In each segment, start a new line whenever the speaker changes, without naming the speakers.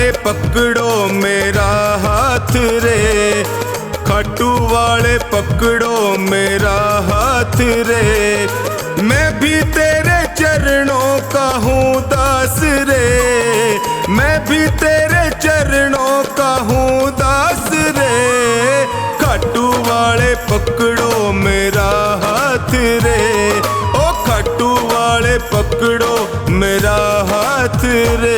वाले पकड़ो मेरा हाथ रे, खाटू वाले पकड़ो मेरा हाथ रे। मैं भी तेरे चरणों का हूँ दास रे, मैं भी तेरे चरणों का हूँ दास रे। खाटू वाले पकड़ो मेरा हाथ रे, ओ खाटू वाले पकड़ो मेरा हाथ रे।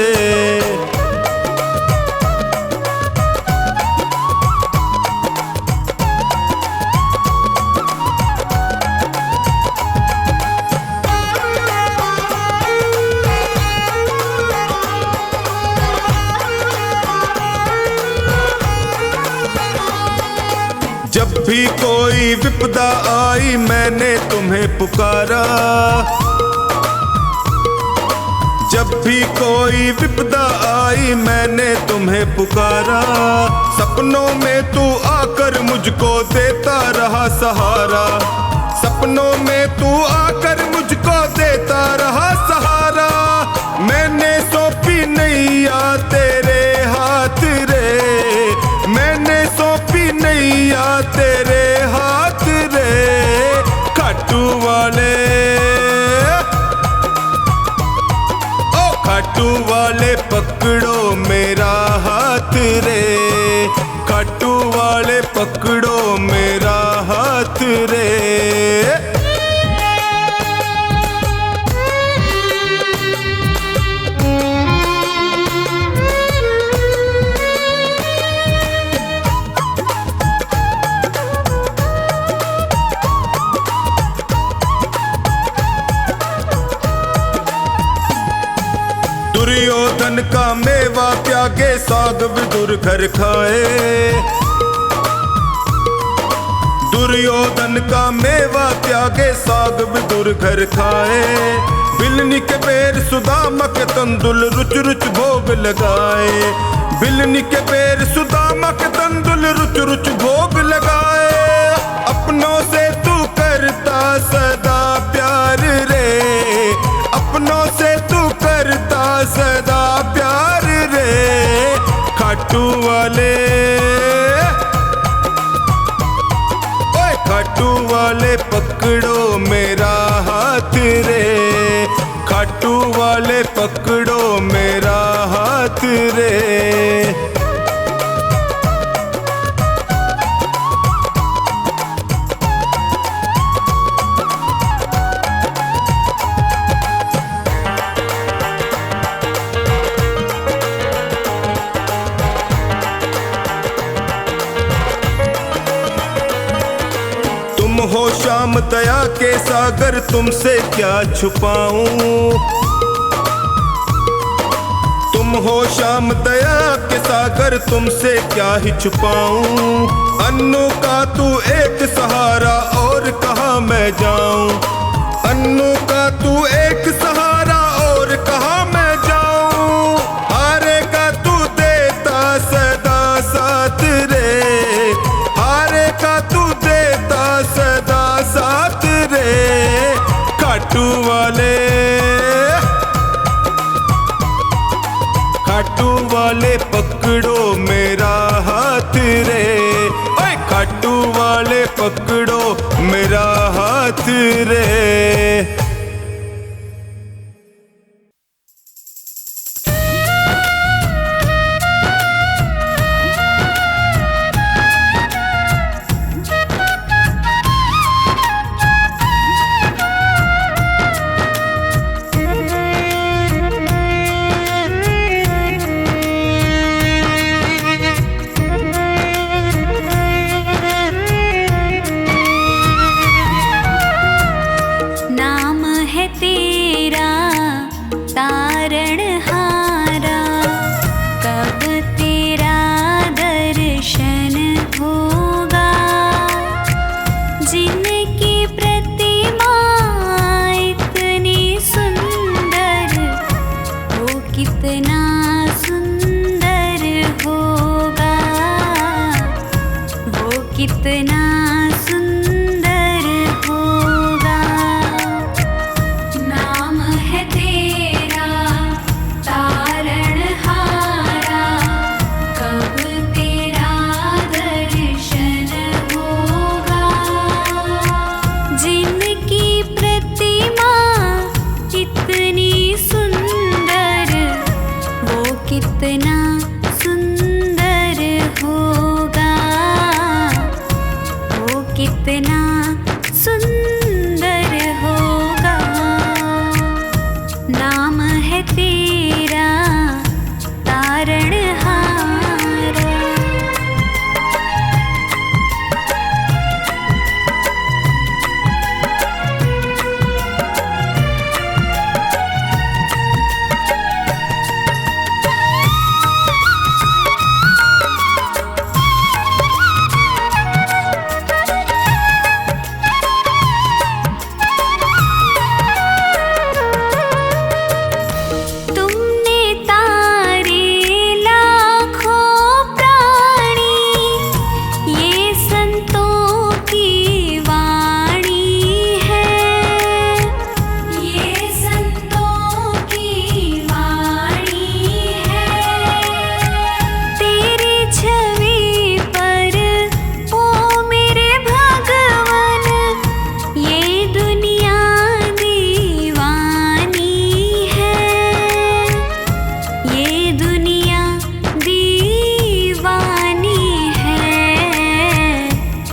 जब भी कोई विपदा आई मैंने तुम्हें पुकारा, जब भी कोई विपदा आई मैंने तुम्हें पुकारा। सपनों में तू आकर मुझको देता रहा सहारा, सपनों में तू आकर मुझको देता रहा सहारा। मैंने सौंपी नैया तेरे हाथ रे, मैंने सौंपी नैया तेरे हाथ रे। खाटू वाले, ओ खाटू वाले पकड़ो मेरा हाथ रे, खाटू वाले पकड़ो मेरा हाथ रे। दुर्योधन का मेवा त्यागे साग विदुर घर खाए, दुर्योधन का मेवा त्यागे साग विदुर घर खाए। बिलनी के बेर सुदामा के तंदुल रुच रुच भोग लगाए, बिलनी के बेर सुदामा के तंदुल रुच रुच भोग लगाए। अपनों से तू करता सदा प्यार रे, अपनों से तू करता सदा प्यार रे। खाटू वाले, ओए खाटू वाले पकड़ो मेरा हाथ रे, खाटू वाले पकड़ो मेरा हाथ रे। हो श्याम दया के सागर तुमसे क्या छुपाऊं, तुम हो श्याम दया के सागर तुमसे क्या ही छुपाऊं। अन्नू का तू एक सहारा और कहाँ मैं जाऊं, अन्नू का तू एक सहारा और कहाँ मैं जाऊं। हारे का तू देता सदा साथ रे, हारे का तू देता सदा साथ रे। खाटू वाले, खाटू वाले पकड़ो मेरा हाथ रे, ओए खाटू वाले पकड़ो मेरा हाथ रे।
कितना सुंदर होगा। नाम है तेरा तारणहारा,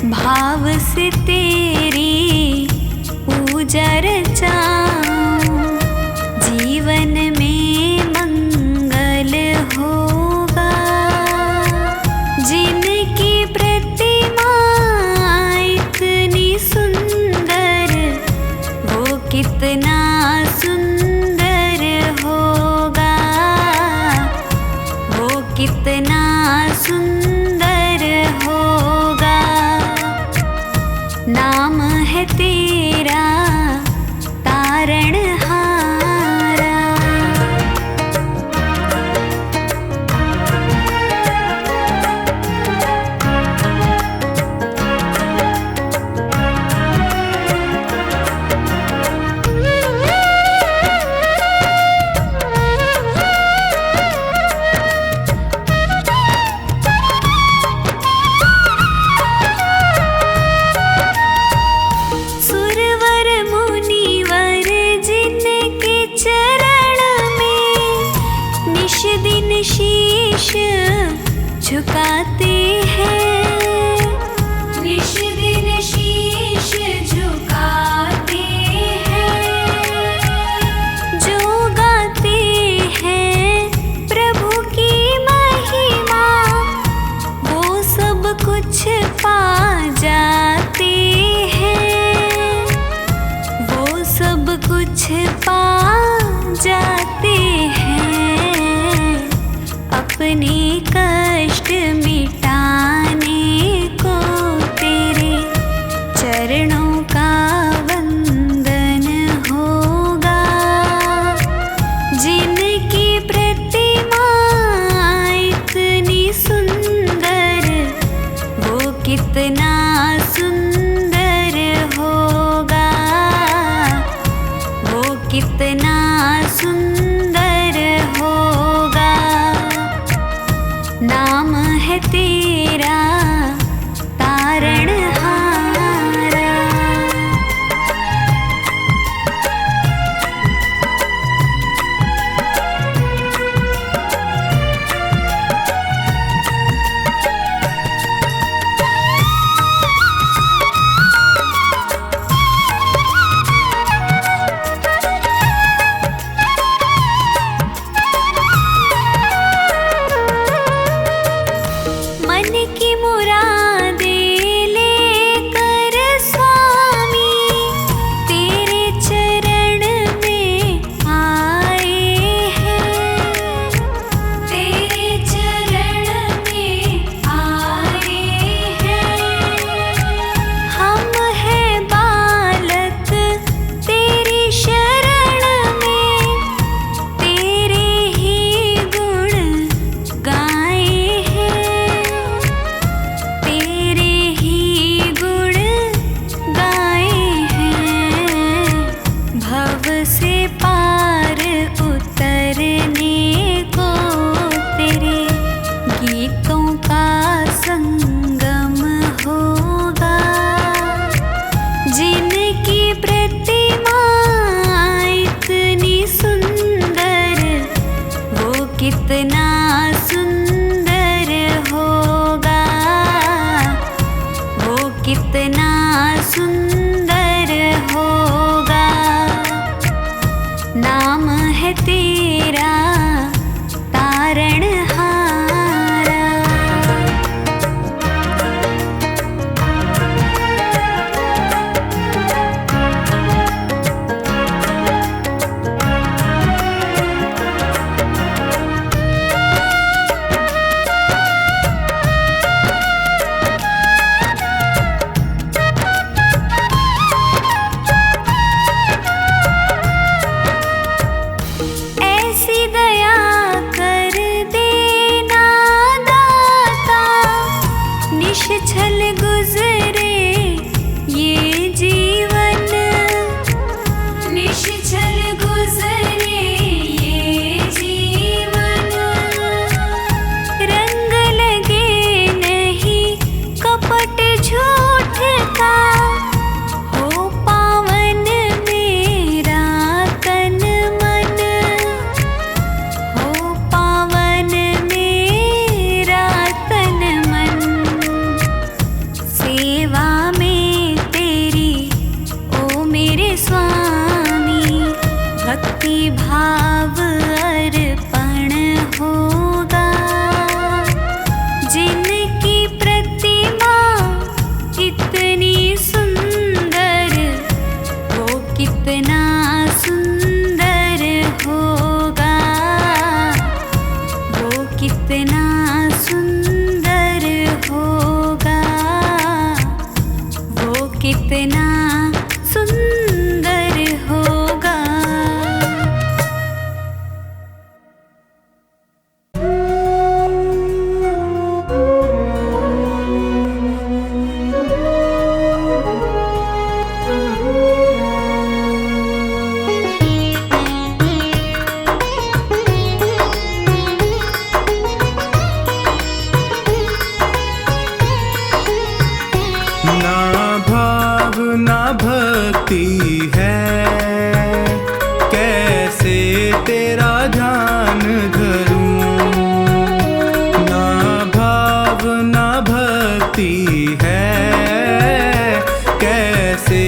भाव से तेरी पूजा रचाऊं, जीवन में मंगल होगा। जिनकी प्रतिमा इतनी सुंदर, वो कितना सुंदर होगा, वो कितना सुंदर होगा। नाम है तेरा तारणहारा। सुरवर मुनिवर जिनके चरण में निश दिन शीश झुकाते हैं, निश दिन शीश झुकाते हैं। जो गाते हैं प्रभु की महिमा, वो सब कुछ पा जाते हैं, वो सब कुछ पा जाते हैं। अपने कष्ट मिटाने को तेरे चरणों का वंदन होगा। जिनकी प्रतिमा इतनी सुंदर, वो कितना सुंदर होगा, वो कितना सुंदर होगा। नाम है तेरा तारणहारा। मन की मुरादें लेकर स्वामी तेरे चरण में आए हैं, तेरे चरण में आए हैं। हम हैं बालक तेरी शरण में, तेरे ही गुण गाए हैं, तेरे ही गुण गाए हैं। भव से पार उतरने को तेरे गीतों का संगम होगा। जिनकी प्रतिमा इतनी सुंदर, वो कितना सुंदर होगा, वो कितना सुंदर होगा। नाम है तेरा तारणहारा। ऐसी दया कर देना दाता, निश्छल गुजरे ये जीवन, निश्छल गुजरे ये जीवन। रंग लगे नहीं कपट झूठ का, हो पावन मेरा तन मन, हो पावन मेरा तन मन। से सेवा में तेरी ओ मेरे स्वामी, भक्ति भाव अर्पण होगा। जिनकी प्रतिमा इतनी सुंदर, वो कितना सुंदर होगा, वो कितना सुंदर होगा, वो कितना सुंदर होगा।
ना भाव ना भक्ति है, कैसे तेरा ध्यान धरूं। ना भाव ना भक्ति है, कैसे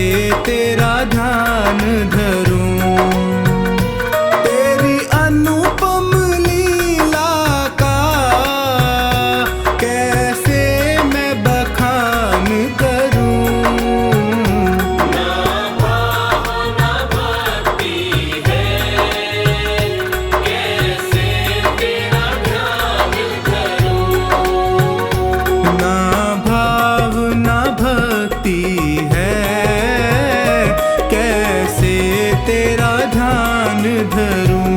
तेरा ध्यान धरूं। तेरी अनुपम लीला का कैसे मैं बखान करूं। ना भाव ना भक्ति है, कैसे तेरा ध्यान धरूं। ना भाव ना भक्ति है, कैसे तेरा ध्यान धरूं।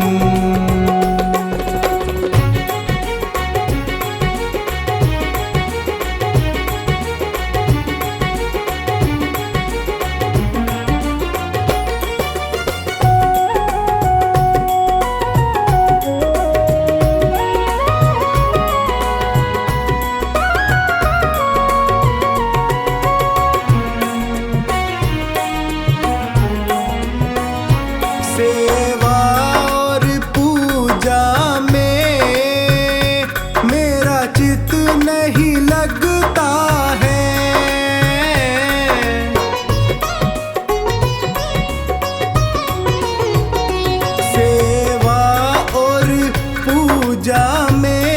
सेवा और पूजा में मेरा चित नहीं लगता है। सेवा और पूजा में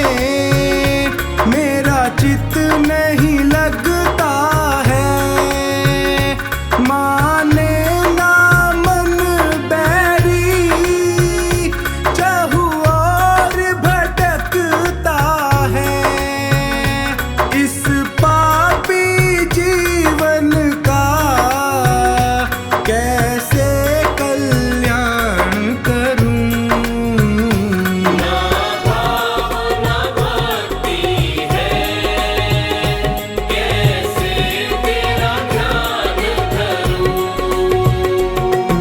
मेरा चित नहीं लगता है। माने ना मन बैरी, चाहू और भटकता है। इस पापी जीवन का कैसे कल्याण करूं। ना भाव ना भक्ति है, कैसे तेरा ध्यान धरूं।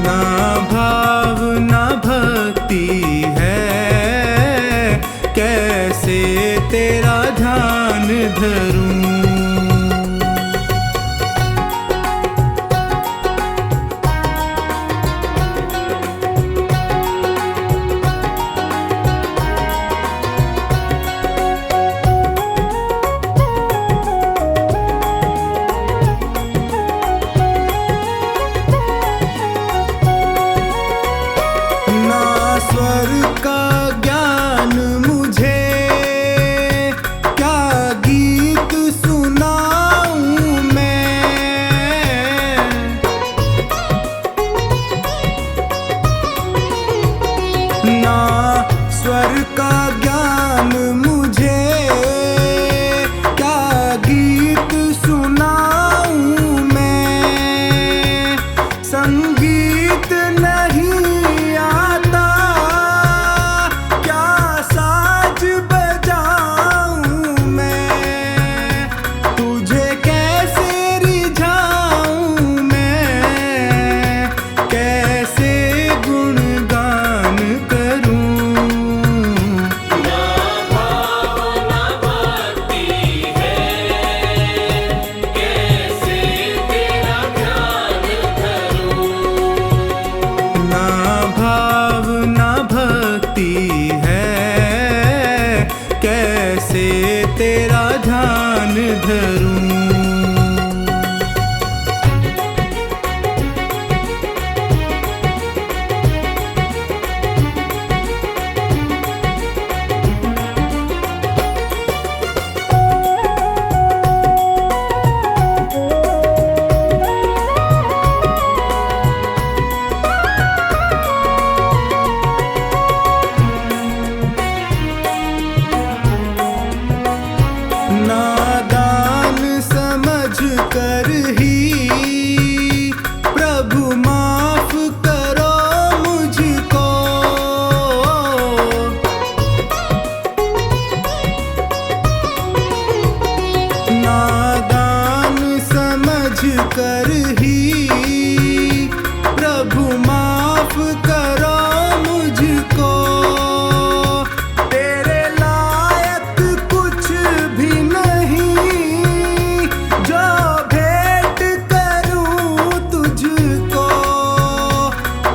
ना भाव ना भक्ति है, कैसे तेरा ध्यान धरूं। ना स्वर का ज्ञान मुझे, क्या गीत कर ही प्रभु माफ करो मुझको। नादान समझ कर ही प्रभु माफ करो मुझको। तेरे लायक कुछ भी नहीं जो भेंट करूं तुझको।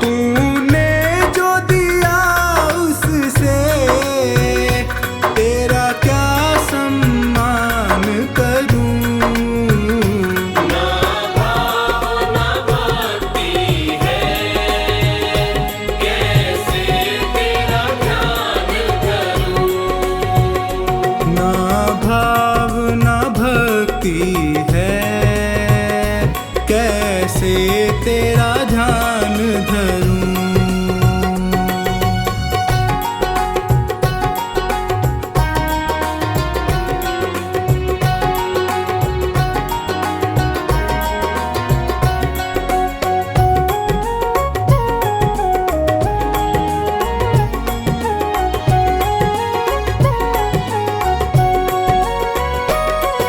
तूने जो दिया उससे तेरा क्या सम्मान करूं। ना भाव ना भक्ति है, कैसे तेरा ध्यान धरूं।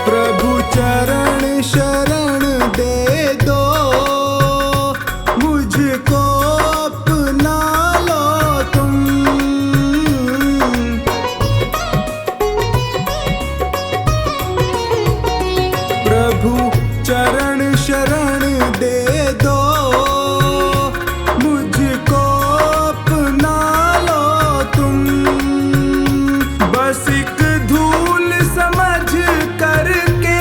प्रभु चरण शरण दे दो मुझको, अपना लो तुम। प्रभु चरण शरण दे दो मुझको, अपना लो तुम। बस एक धूल समझ करके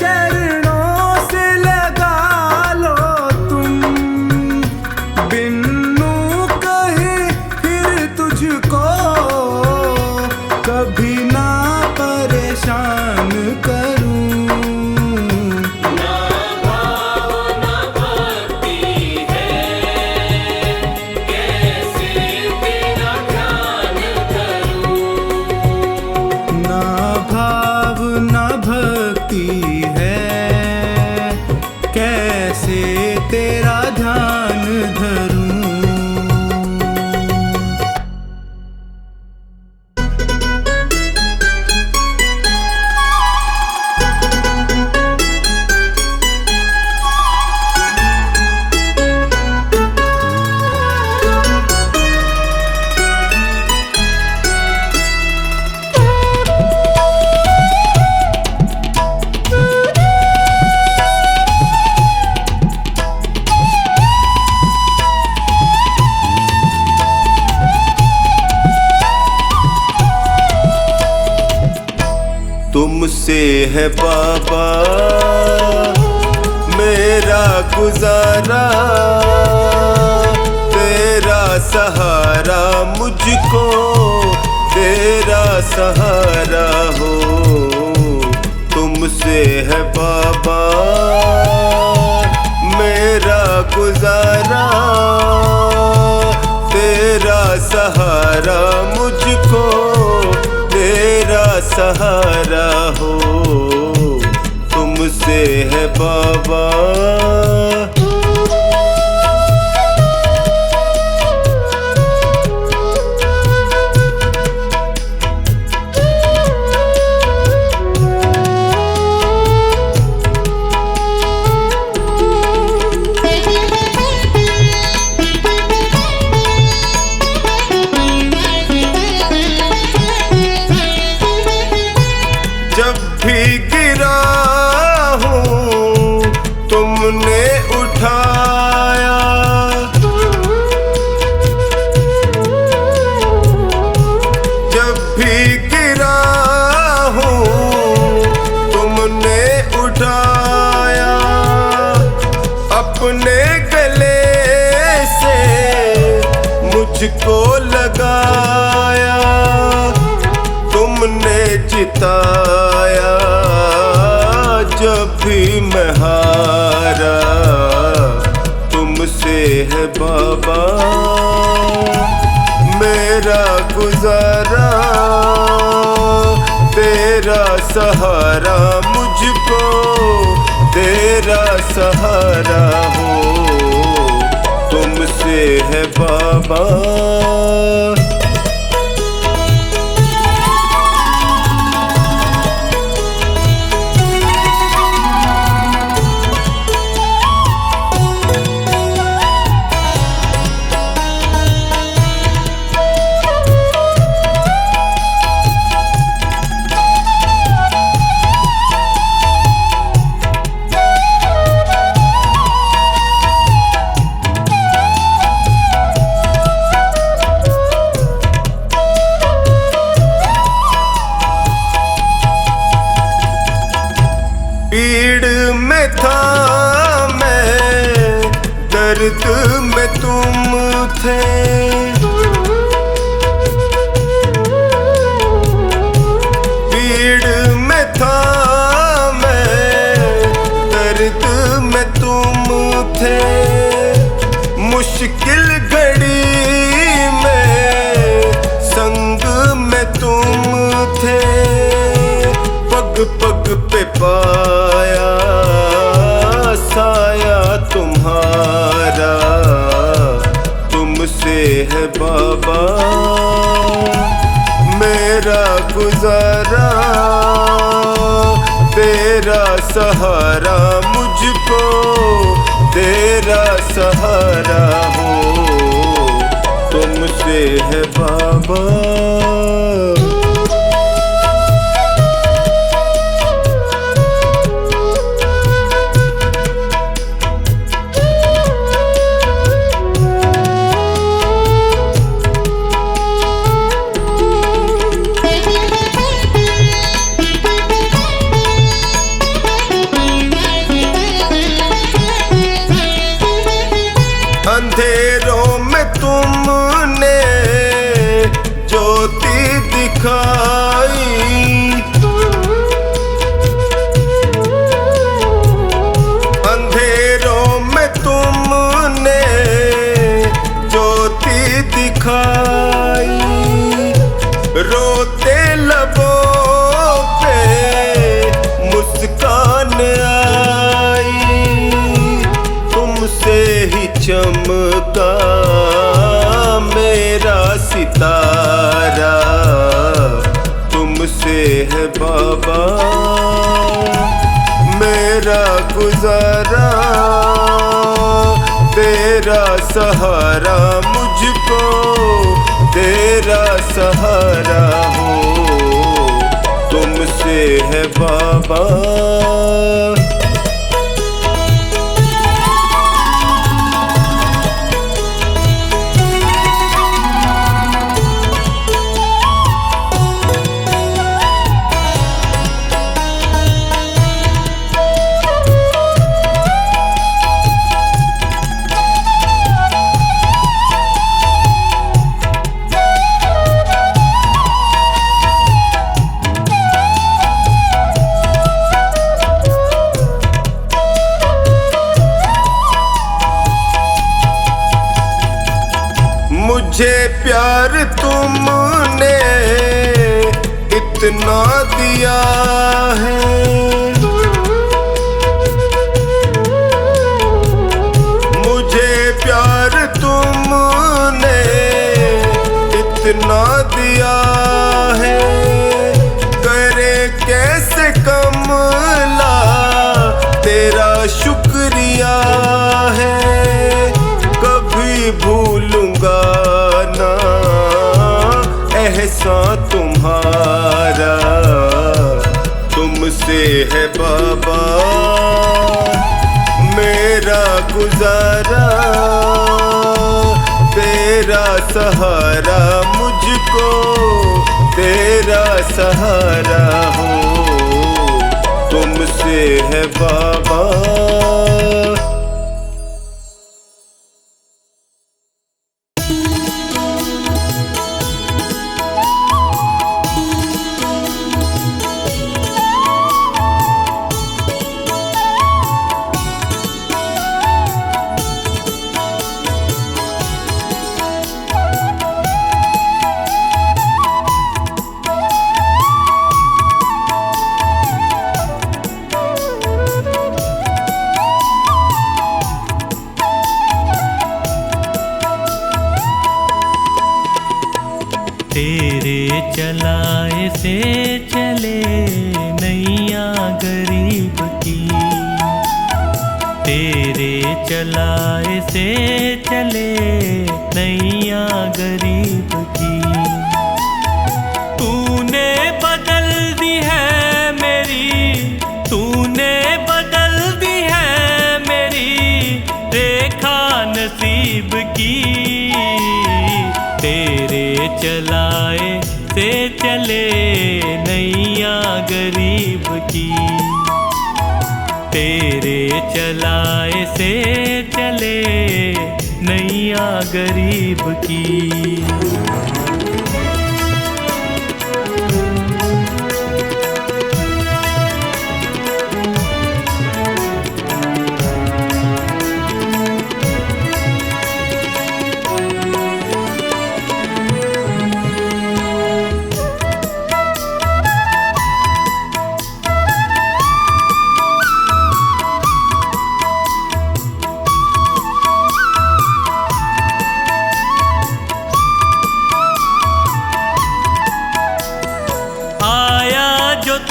चरणों से लगा लो तुम। बिन्नू कहे फिर तुझको कभी ना परेशान करूं। ना भाव ना भक्ति है, कैसे तेरा ध्यान धरूं।
तुमसे है बाबा मेरा गुजारा, तेरा सहारा मुझको, तेरा सहारा हो। तुमसे है बाबा मेरा गुजारा, तेरा सहारा मुझको, तेरा सहारा हो। तुमसे है बाबा। जब भी गिरा हूँ तुमने उठाया, जब भी गिरा हूँ तुमने उठाया। अपने गले से मुझको लगाया, तुमने जिताया जब भी मैं हारा। तुमसे है बाबा मेरा गुजारा, तेरा सहारा मुझको, मेरा सहारा हो, तुमसे है बाबा। पीड़ में था मैं, दर्द में तुम थे, पीड़ में था मैं, दर्द में तुम थे, मुश्किल घड़ी में संग में तुम थे, पग पग पे पाया साया तुम्हारा, तुमसे है बाबा मेरा गुजारा, तेरा सहारा मुझको, तेरा सहारा हो, तुमसे है बाबा। अंधेरों में तुमने ज्योति दिखाई, अंधेरों में तुमने ज्योति दिखाई, रोते लबों पे मुस्कान आई, तुमसे ही चमका मेरा सितारा, तुमसे है बाबा मेरा गुजारा, तेरा सहारा मुझको, तेरा सहारा हो, तुमसे है बाबा। मुझे प्यार तुमने इतना दिया है, मुझे प्यार तुमने इतना दिया है, करे कैसे कमला तेरा शुक्रिया है, कभी भूलूंगा ना एहसान तुम्हारा, तुमसे है बाबा मेरा गुजारा, तेरा सहारा मुझको, तेरा सहारा हो, तुमसे है बाबा।
तेरे चलाए से चले नैया गरीब की। तूने बदल दी है मेरी, तूने बदल दी है मेरी रेखा नसीब की। तेरे चलाए से चले नैया गरीब की। तेरे चलाए से चले नैया गरीब की।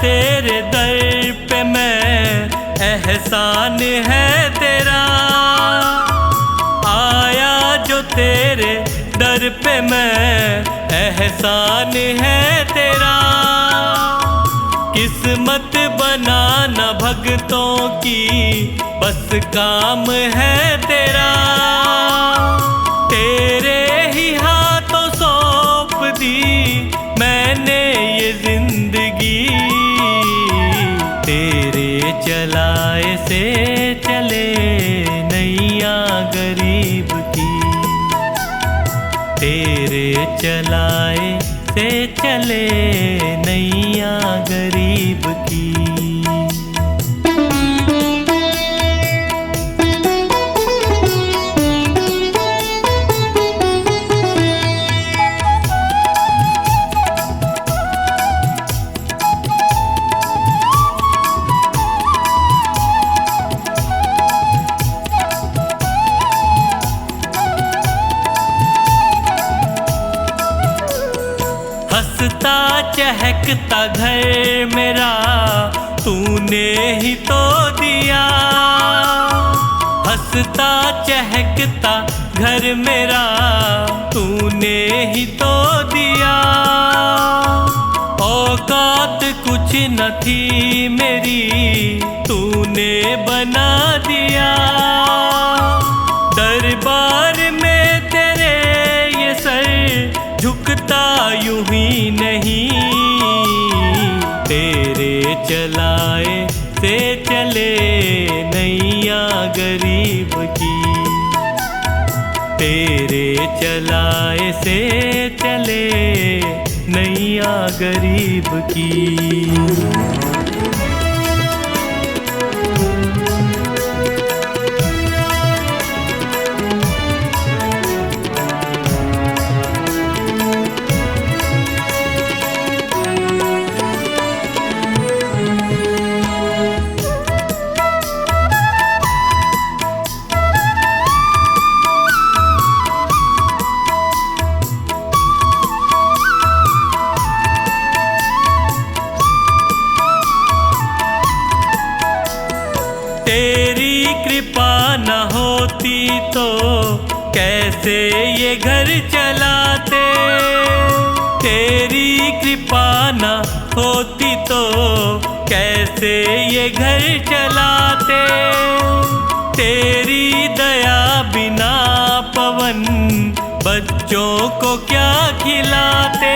तेरे दर पे मैं एहसान है तेरा, आया जो तेरे दर पे मैं एहसान है तेरा। किस्मत बनाना भक्तों की बस काम है तेरा। तेरे ही हाथों सौंप दी मैंने ये जिंदगी। तेरे चलाए से चले नैया गरीब की। तेरे चलाए से चले नैया गरीब की। हंसता चहकता घर मेरा तूने ही तो दिया। हंसता चहकता घर मेरा तूने ही तो दिया। औकात कुछ न थी मेरी तूने बना दिया। दरबार में तेरे ये सर झुकता यूं ही नहीं। तेरे चलाए से चले नैया गरीब की। तेरे चलाए से चले नैया गरीब की। तेरी कृपा न होती तो कैसे ये घर चलाते। तेरी कृपा न होती तो कैसे ये घर चलाते। तेरी दया बिना पवन बच्चों को क्या खिलाते।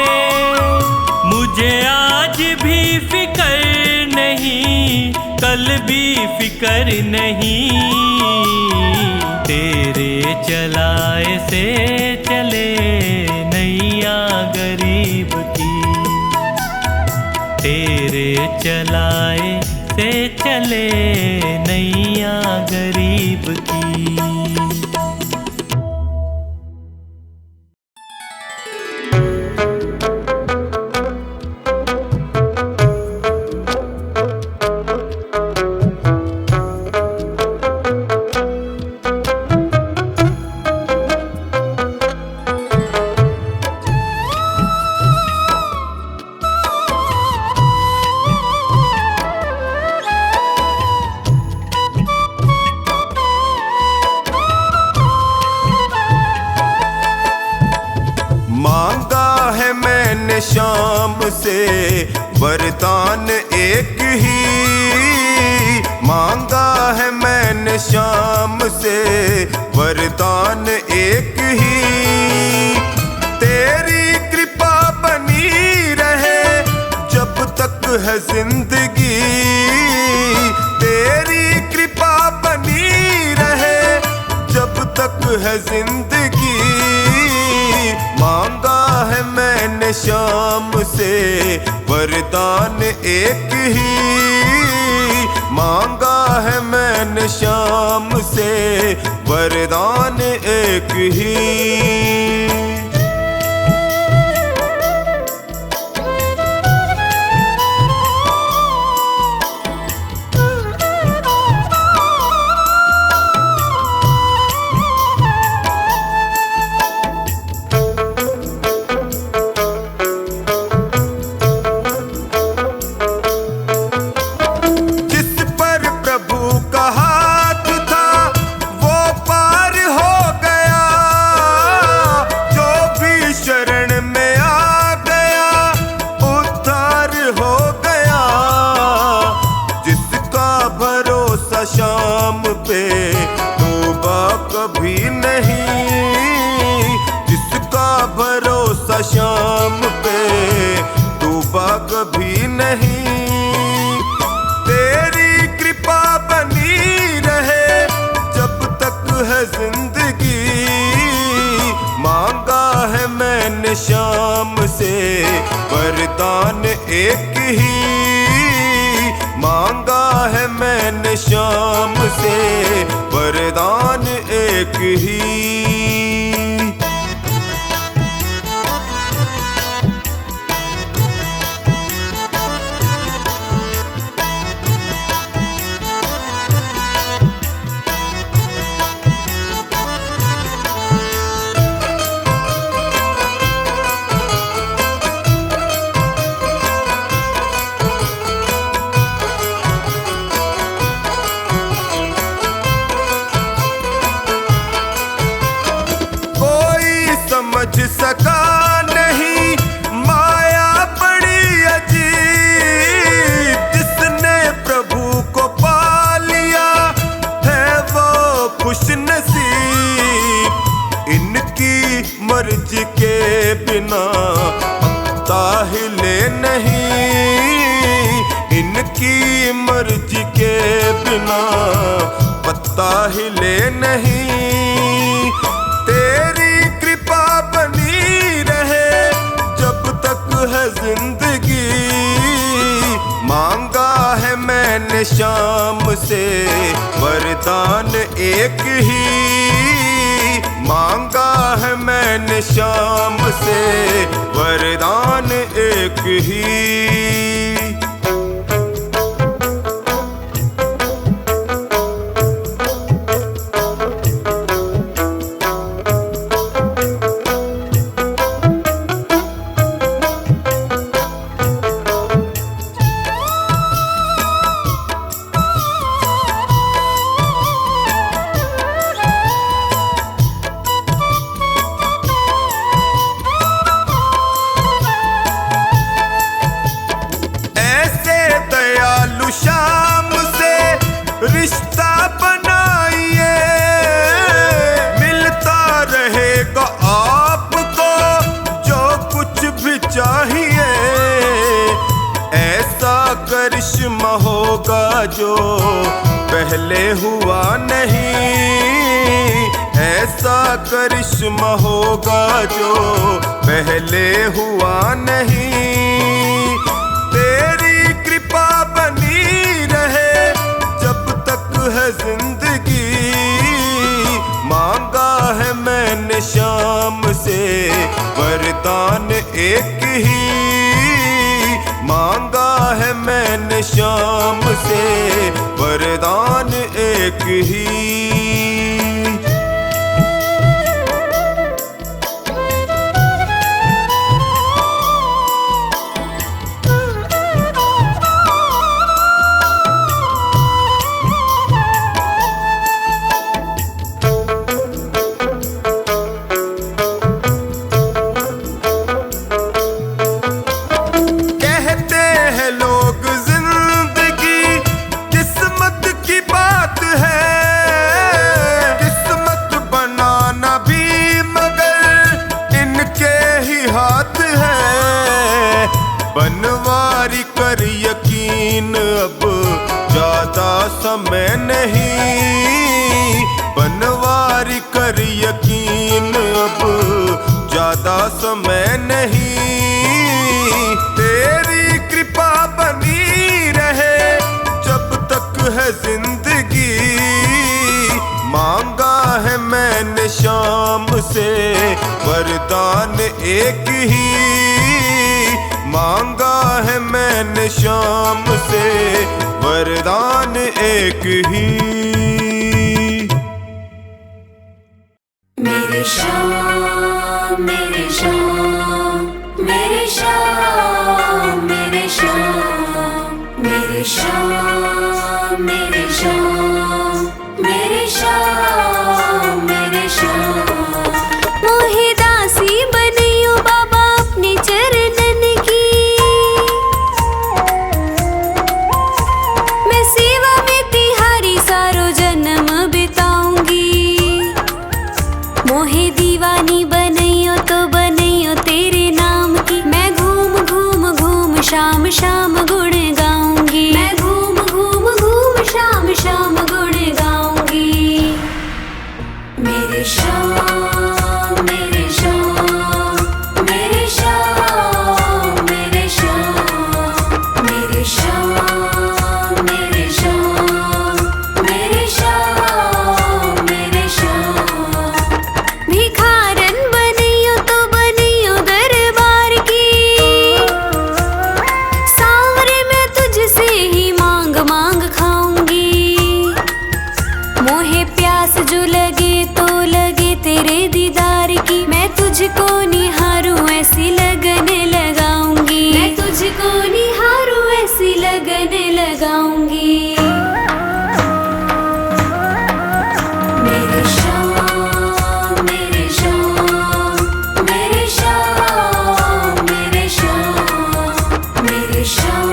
मुझे आज भी फिकर नहीं कल भी फिकर नहीं। तेरे चलाए से चले नैया गरीब की। तेरे चलाए से चले नैया गरीब की।
श्याम से वरदान एक ही मांगा है मैंने श्याम से वरदान एक ही। तेरी कृपा बनी रहे जब तक है जिंदगी, तेरी कृपा बनी रहे जब तक है जिंदगी। मांगा है मैंने श्याम से वरदान एक ही, मांगा है मैंने श्याम से वरदान एक ही। शाम पे तौबा कभी नहीं, जिसका भरोसा शाम पे तौबा कभी नहीं। तेरी कृपा बनी रहे जब तक है जिंदगी। मांगा है मैंने श्याम से वरदान एक ही, मांगा है मैंने श्याम से वरदान एक ही। समझ सका नहीं माया बड़ी अजीब, जिसने प्रभु को पा लिया है वो खुश नसीब। इनकी मर्जी के बिना पत्ता हिले नहीं, इनकी मर्जी के बिना पत्ता हिले नहीं। तेरी कृपा बनी रहे जब तक है जिंदगी। मांगा है मैंने श्याम से वरदान एक ही, मांगा है मैंने श्याम से वरदान एक ही। श्याम से रिश्ता बनाइए, मिलता रहेगा आपको जो कुछ भी चाहिए। ऐसा करिश्मा होगा जो पहले हुआ नहीं, ऐसा करिश्मा होगा जो पहले हुआ नहीं। तेरी कृपा बनी रहे जब तक है जिंदगी। मांगा है मैंने श्याम से वरदान एक ही, मांगा है मैंने श्याम से वरदान एक ही। समय नहीं, बनवारी कर यकीन, अब ज्यादा समय नहीं। तेरी कृपा बनी रहे जब तक है जिंदगी, मांगा है मैंने शाम से वरदान एक ही, मांगा है मैंने शाम से वरदान एक ही।
मेरे श्याम मेरे श्याम मेरे श्याम मेरे श्याम मेरे श्याम मेरे श्याम मेरे श्याम मेरे श्याम। मोहे दासी बनियो बाबा अपने चरणन की, मैं सेवा में तिहारी सारो जन्म बिताऊंगी। मोहे दीवानी बनइयो तो बनइयो तेरे नाम की, मैं घूम घूम घूम शाम शाम गुण गाऊंगी। मैं घूम घूम घूम शाम शाम गुण गाऊंगी। मेरे श्याम मेरे श्याम मेरे श्याम मेरे श्याम मेरे श्याम मेरे श्याम मेरे श्याम मेरे श्याम। भिखारन बनियो तो बनियो दरबार की, सांवरे मैं तुझसे ही मांग मांग खाऊंगी। मोहे प्यास जो लगे तो लगे तेरे दीदार की, मैं तुझको निहारूं ऐसी लगन लगाऊंगी। मैं तुझको निहारूं ऐसी लगन लगाऊंगी। मेरे श्याम मेरे श्याम मेरे श्याम मेरे श्याम मेरे श्याम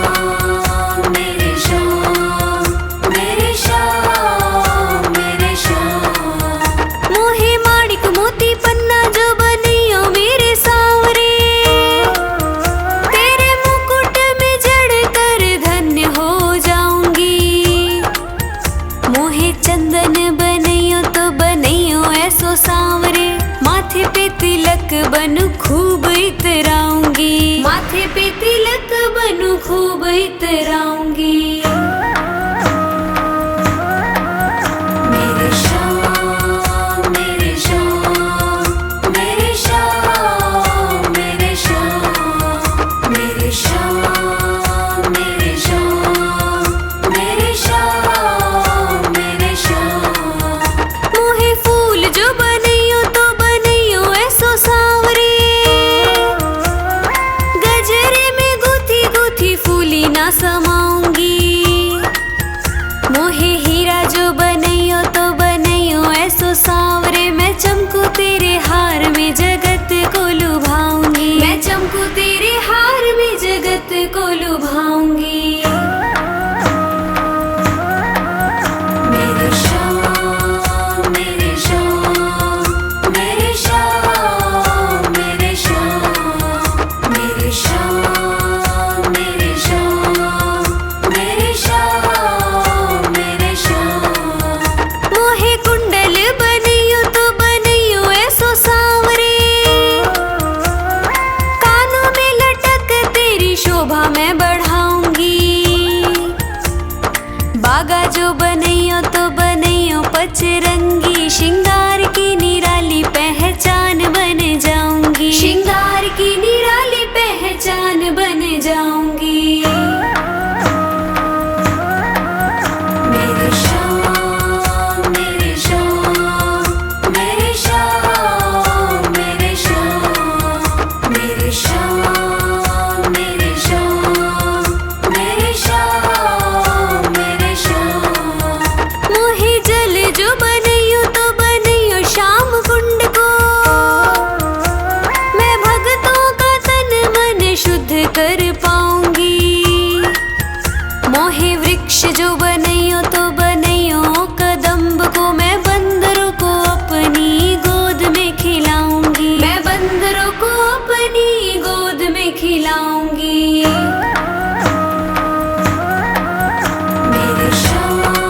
मेरे श्याम मेरे श्याम मेरे श्याम। मोहे माणिक मोती पन्ना जो बनियो मेरे सांवरे, तेरे मुकुट में जड़ कर धन्य हो जाऊंगी। मोहे चंदन बनइयो तो बनइयो ऐसो सांवरे, माथे पे तिलक बनू खूब इतराऊंगी। माथे पे तिलक बनू खूब इतराऊंगी। मेरे श्याम मेरे श्याम मेरे श्याम मेरे श्याम मेरे श्याम मेरे श्याम मेरे श्याम मेरे श्याम। मोहे फूल जो बनइयो तो बनइयो ऐसो सांवरे, गजरे में गुथी गुथी फूली ना समाऊंगी। मोहे हीरा जो बनइयो तो बनइयो ऐसो सांवरे, मैं चमकू तेरे हार में जगत को लुभाऊंगी। मैं चमकू तेरे हार में जगत को लुभाऊंगी। मेरे श्याम मेरे श्याम मेरे श्याम मेरे श्याम मेरे श्याम मेरे श्याम मेरे श्याम मेरे श्याम। मोहे कुंडल बनियो तो बनियो ऐसो सांवरे, कानों में लटक तेरी शोभा मैं बढ़ाऊंगी। बागा जो बनइयो तो बनइयो पचरंगी, श्रृंगार की निराली पहचान बन जाऊंगी। श्रृंगार की निराली पहचान बन जाऊंगी। मेरे श्याम मेरे श्याम मेरे श्याम मेरे श्याम मेरे श्याम मेरे श्याम मेरे श्याम मेरे श्याम। मोहे जल जो बनइयो तो बनइयो श्याम कुंड को, मैं भक्तों का तन मन शुद्ध कर पाऊंगी। मोहे वृक्ष जो बनइयो तो बनइयो कदम्ब को, मैं बंदरों को अपनी गोद में खिलाऊंगी। मैं बंदरों को अपनी गोद में खिलाऊंगी। मेरे श्याम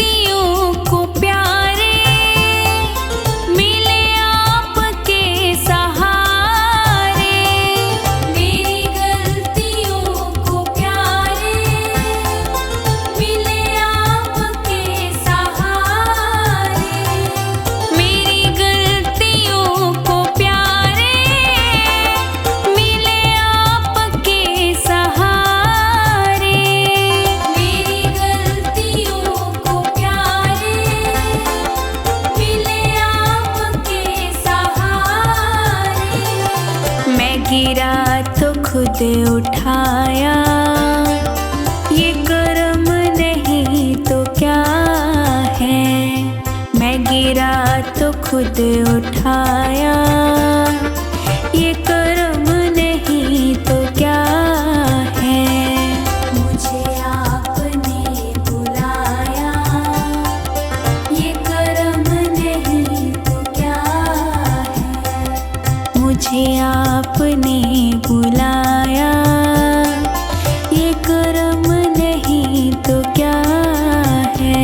उठाया, ये कर्म नहीं तो क्या है। मैं गिरा तो खुद उठाया, ये कर्म नहीं तो क्या है। मुझे आपने बुलाया, ये कर्म नहीं तो क्या है। मुझे आपने बुलाया, ये कर्म नहीं तो क्या है।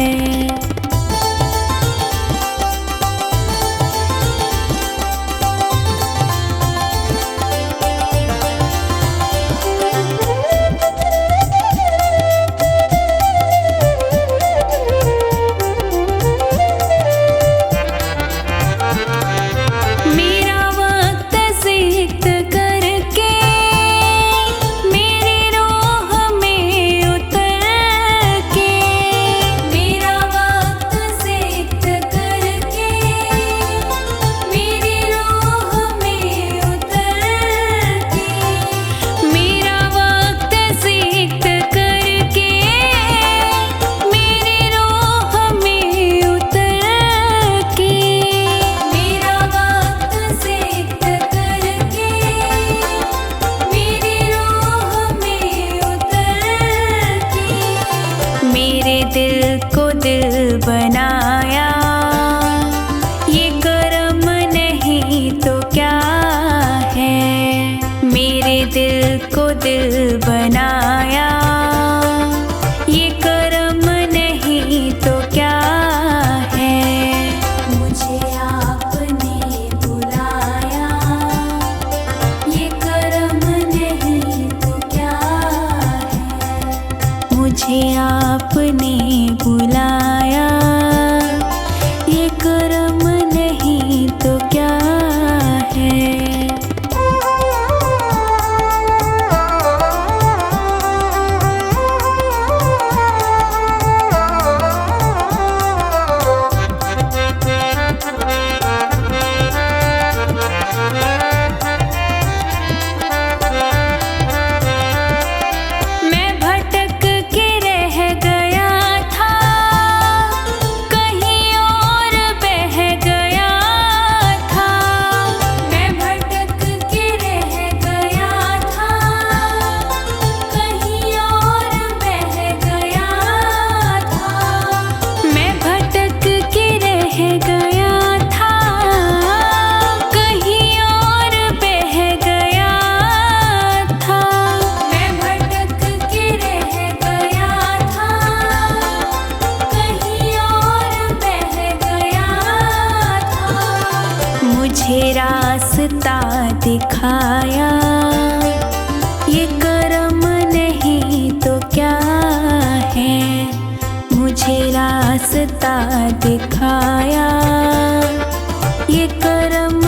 मेरा वक्त सिक्त करके मेरी रोह में उतर के, मेरा वक्त सिक्त करके मेरी रोह में उतर के, मेरा वक्त सिक्त करके मेरी रोह में उतर के, मेरा वक्त सिक्त करके मेरी रोह में उतर के, मेरे दिल को दिल बनाया, ये कर्म नहीं तो क्या है। मेरे दिल को दिल बनाया, ये कर्म नहीं तो क्या है। मुझे आपने बुलाया, ये कर्म नहीं तो क्या है। मुझे आपने बुलाया, ये कर्म नहीं तो क्या है। मैं भटक के रह गया था, कहीं और बह गया था। मैं भटक के रह गया था, कहीं और बह गया था। मैं भटक के रह गया था, कहीं और बह गया था। मैं भटक के रह गया था, कहीं और बह गया था। मुझे रास्ता दिखाया, ये कर्म नहीं तो क्या है। मुझे रास्ता दिखाया, ये कर्म